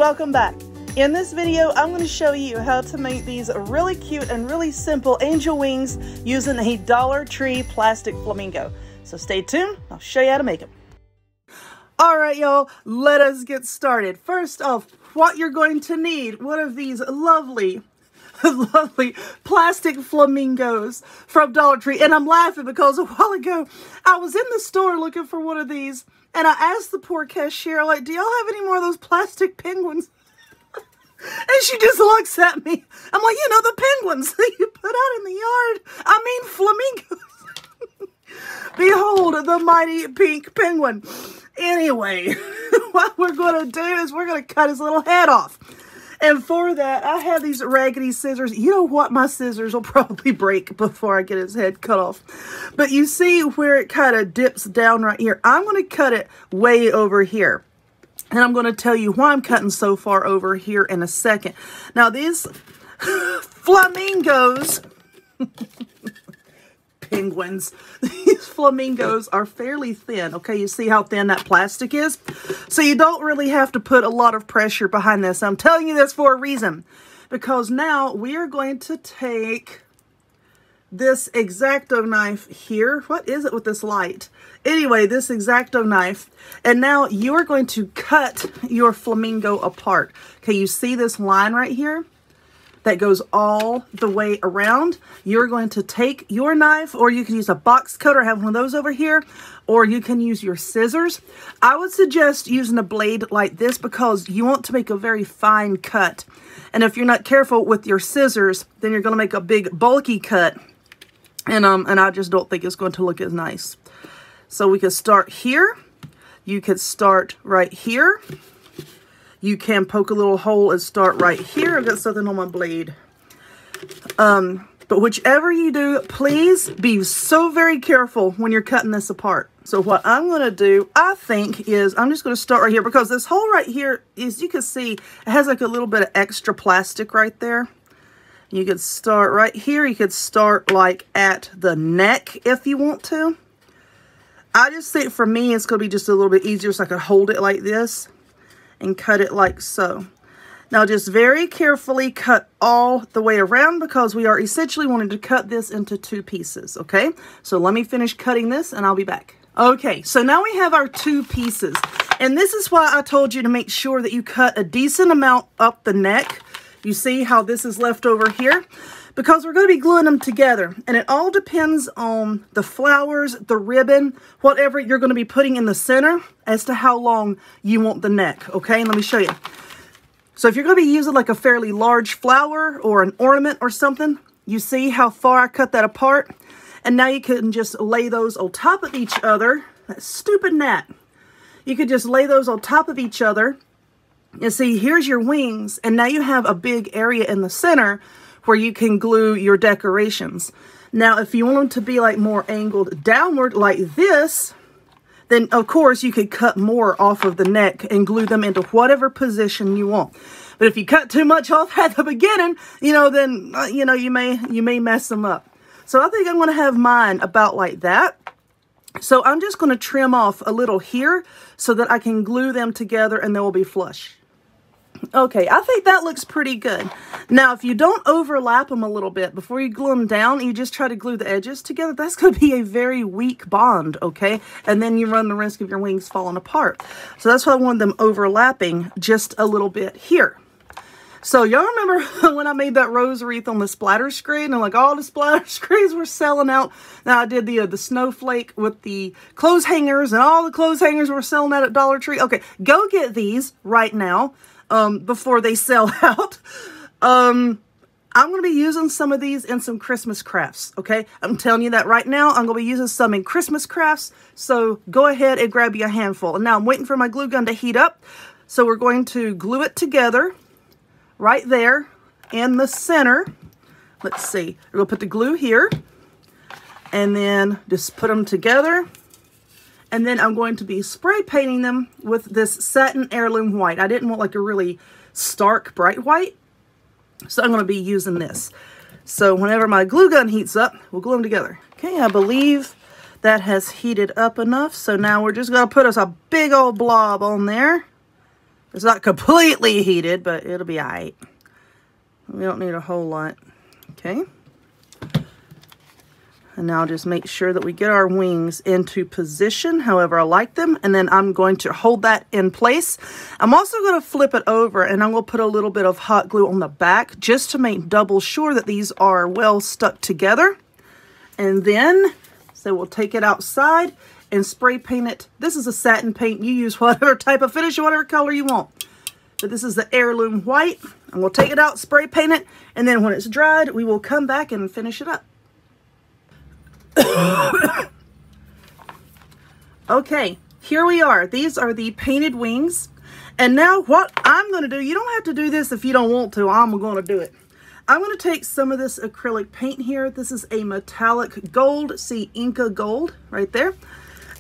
welcome back. In this video, I'm going to show you how to make these really cute and really simple angel wings using a Dollar Tree plastic flamingo. So stay tuned, I'll show you how to make them. Alright y'all, let us get started. First off, what you're going to need, one of these lovely plastic flamingos from Dollar Tree. And I'm laughing because a while ago, I was in the store looking for one of these, and I asked the poor cashier, like, do y'all have any more of those plastic penguins? And she just looks at me. I'm like, you know, the penguins that you put out in the yard. I mean, flamingos. Behold, the mighty pink penguin. Anyway, what we're going to do is we're going to cut his little head off. And for that, I have these raggedy scissors. You know what? My scissors will probably break before I get his head cut off. But you see where it kind of dips down right here? I'm going to cut it way over here. And I'm going to tell you why I'm cutting so far over here in a second. Now, these flamingos, penguins, these flamingos are fairly thin. Okay, you see how thin that plastic is? So you don't really have to put a lot of pressure behind this. I'm telling you this for a reason. Because now we are going to take this X-Acto knife here. What is it with this light? Anyway, this X-Acto knife. And now you are going to cut your flamingo apart. Okay, you see this line right here? That goes all the way around. You're going to take your knife, or you can use a box cutter. I have one of those over here. Or you can use your scissors. I would suggest using a blade like this because you want to make a very fine cut. And if you're not careful with your scissors, then you're going to make a big bulky cut. And I just don't think it's going to look as nice. So we could start here. You could start right here. You can poke a little hole and start right here. I've got something on my blade. But whichever you do, please be so very careful when you're cutting this apart. So what I'm going to do, I think, is I'm just going to start right here because this hole right here is, you can see, it has like a little bit of extra plastic right there. You could start right here. You could start like at the neck if you want to. I just think for me, it's going to be just a little bit easier so I can hold it like this and cut it like so. Now just very carefully cut all the way around because we are essentially wanting to cut this into two pieces, okay? So let me finish cutting this and I'll be back. Okay, so now we have our two pieces. And this is why I told you to make sure that you cut a decent amount up the neck. You see how this is left over here? Because we're going to be gluing them together. And it all depends on the flowers, the ribbon, whatever you're going to be putting in the center as to how long you want the neck. Okay, let me show you. So if you're going to be using like a fairly large flower or an ornament or something, you see how far I cut that apart? And now you can just lay those on top of each other. That stupid gnat. You could just lay those on top of each other. You see, here's your wings, and now you have a big area in the center where you can glue your decorations. Now, if you want them to be like more angled downward like this, then of course you could cut more off of the neck and glue them into whatever position you want. But if you cut too much off at the beginning, you know, then you may mess them up. So I think I'm going to have mine about like that. So I'm just going to trim off a little here so that I can glue them together and they will be flush. Okay, I think that looks pretty good. Now, if you don't overlap them a little bit before you glue them down, you just try to glue the edges together, that's going to be a very weak bond, okay? And then you run the risk of your wings falling apart. So that's why I wanted them overlapping just a little bit here. So y'all remember when I made that rose wreath on the splatter screen and like all the splatter screens were selling out? Now I did the snowflake with the clothes hangers and all the clothes hangers were selling out at Dollar Tree. Okay, go get these right now before they sell out. I'm going to be using some of these in some Christmas crafts, okay? I'm telling you that right now. I'm going to be using some in Christmas crafts, so go ahead and grab you a handful. And now I'm waiting for my glue gun to heat up, so we're going to glue it together right there in the center. Let's see. We're going to put the glue here, and then just put them together. And then I'm going to be spray painting them with this satin heirloom white. I didn't want like a really stark bright white, so I'm going to be using this. So whenever my glue gun heats up, we'll glue them together. Okay, I believe that has heated up enough. So now we're just going to put us a big old blob on there. It's not completely heated, but it'll be all right. We don't need a whole lot. Okay. And now just make sure that we get our wings into position however I like them. And then I'm going to hold that in place. I'm also going to flip it over and I'm going to put a little bit of hot glue on the back just to make double sure that these are well stuck together. And then, so we'll take it outside and spray paint it. This is a satin paint. You use whatever type of finish, whatever color you want. But this is the heirloom white. And we'll take it out, spray paint it. And then when it's dried, we will come back and finish it up. Okay, here we are. These are the painted wings. And now what I'm going to do, you don't have to do this if you don't want to. I'm going to do it. I'm going to take some of this acrylic paint here. This is a metallic gold. See, Inca gold right there.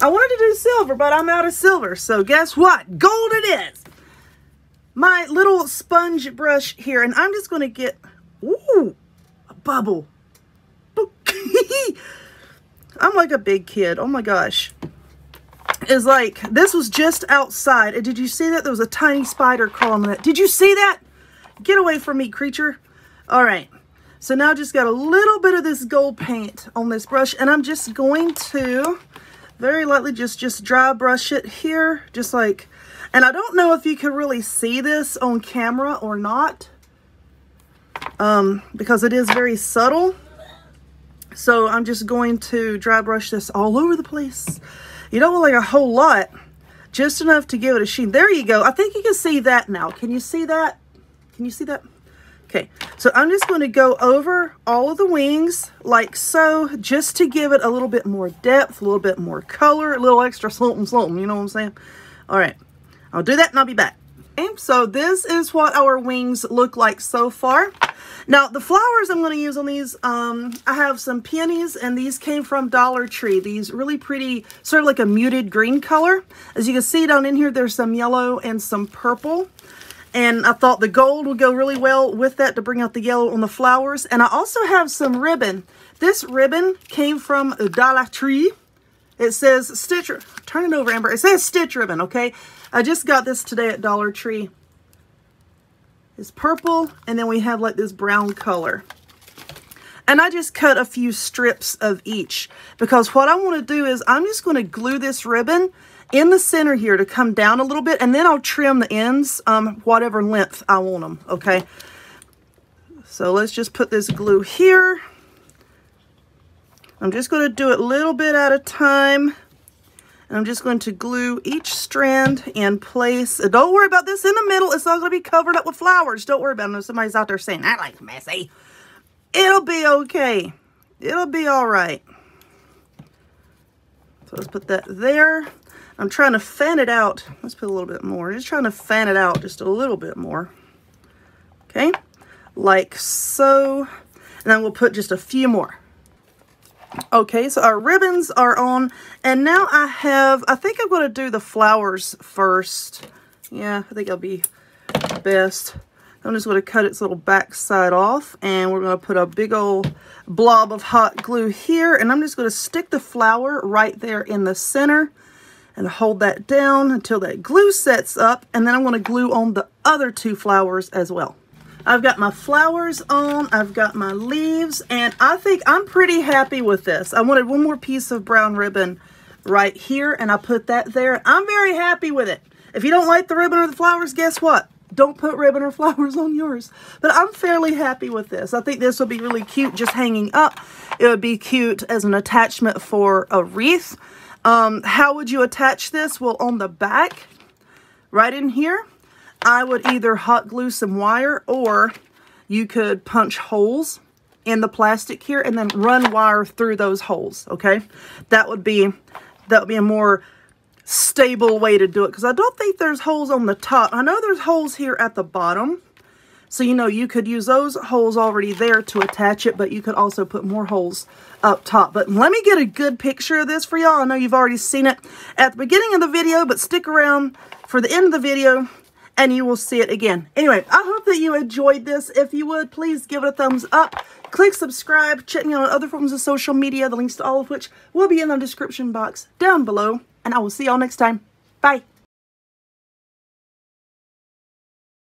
I wanted to do silver, but I'm out of silver. So guess what? Gold it is. My little sponge brush here. And I'm just going to get, ooh, a bubble. I'm like a big kid. Oh my gosh. It's like, this was just outside. And did you see that? There was a tiny spider crawling on it. Did you see that? Get away from me, creature. All right. So now I just got a little bit of this gold paint on this brush. And I'm just going to very lightly just dry brush it here. Just like, and I don't know if you can really see this on camera or not. Because it is very subtle. So I'm just going to dry brush this all over the place. You don't want like a whole lot, just enough to give it a sheen. There you go. I think you can see that now. Can you see that? Can you see that? Okay, so I'm just going to go over all of the wings like so, just to give it a little bit more depth, a little bit more color, a little extra something, you know what I'm saying? All right, I'll do that and I'll be back. Okay, so this is what our wings look like so far. Now, the flowers I'm going to use on these, I have some peonies, and these came from Dollar Tree. These really pretty, sort of like a muted green color. As you can see down in here, there's some yellow and some purple. And I thought the gold would go really well with that to bring out the yellow on the flowers. And I also have some ribbon. This ribbon came from Dollar Tree. It says stitch, turn it over, Amber. It says stitch ribbon, okay? I just got this today at Dollar Tree. It's purple, and then we have like this brown color. And I just cut a few strips of each because what I want to do is I'm just going to glue this ribbon in the center here to come down a little bit, and then I'll trim the ends whatever length I want them, okay? So let's just put this glue here. I'm just going to do it a little bit at a time. And I'm just going to glue each strand in place. Don't worry about this in the middle. It's all going to be covered up with flowers. Don't worry about it. Somebody's out there saying, that looks messy. It'll be okay. It'll be all right. So let's put that there. I'm trying to fan it out. Let's put a little bit more. Just trying to fan it out just a little bit more. Okay. Like so. And then we'll put just a few more. Okay, so our ribbons are on, and now I think I'm going to do the flowers first. Yeah, I think that'll be best. I'm just going to cut its little back side off, and we're going to put a big old blob of hot glue here, and I'm just going to stick the flower right there in the center and hold that down until that glue sets up, and then I'm going to glue on the other two flowers as well. I've got my flowers on, I've got my leaves, and I think I'm pretty happy with this. I wanted one more piece of brown ribbon right here, and I put that there. I'm very happy with it. If you don't like the ribbon or the flowers, guess what? Don't put ribbon or flowers on yours. But I'm fairly happy with this. I think this will be really cute just hanging up. It would be cute as an attachment for a wreath. How would you attach this? Well, on the back, right in here, I would either hot glue some wire, or you could punch holes in the plastic here and then run wire through those holes, okay? That would be a more stable way to do it, because I don't think there's holes on the top. I know there's holes here at the bottom. So, you know, you could use those holes already there to attach it, but you could also put more holes up top. But let me get a good picture of this for y'all. I know you've already seen it at the beginning of the video, but stick around for the end of the video and you will see it again. Anyway, I hope that you enjoyed this. If you would, please give it a thumbs up. Click subscribe. Check me out on other forms of social media, the links to all of which will be in the description box down below. And I will see y'all next time. Bye.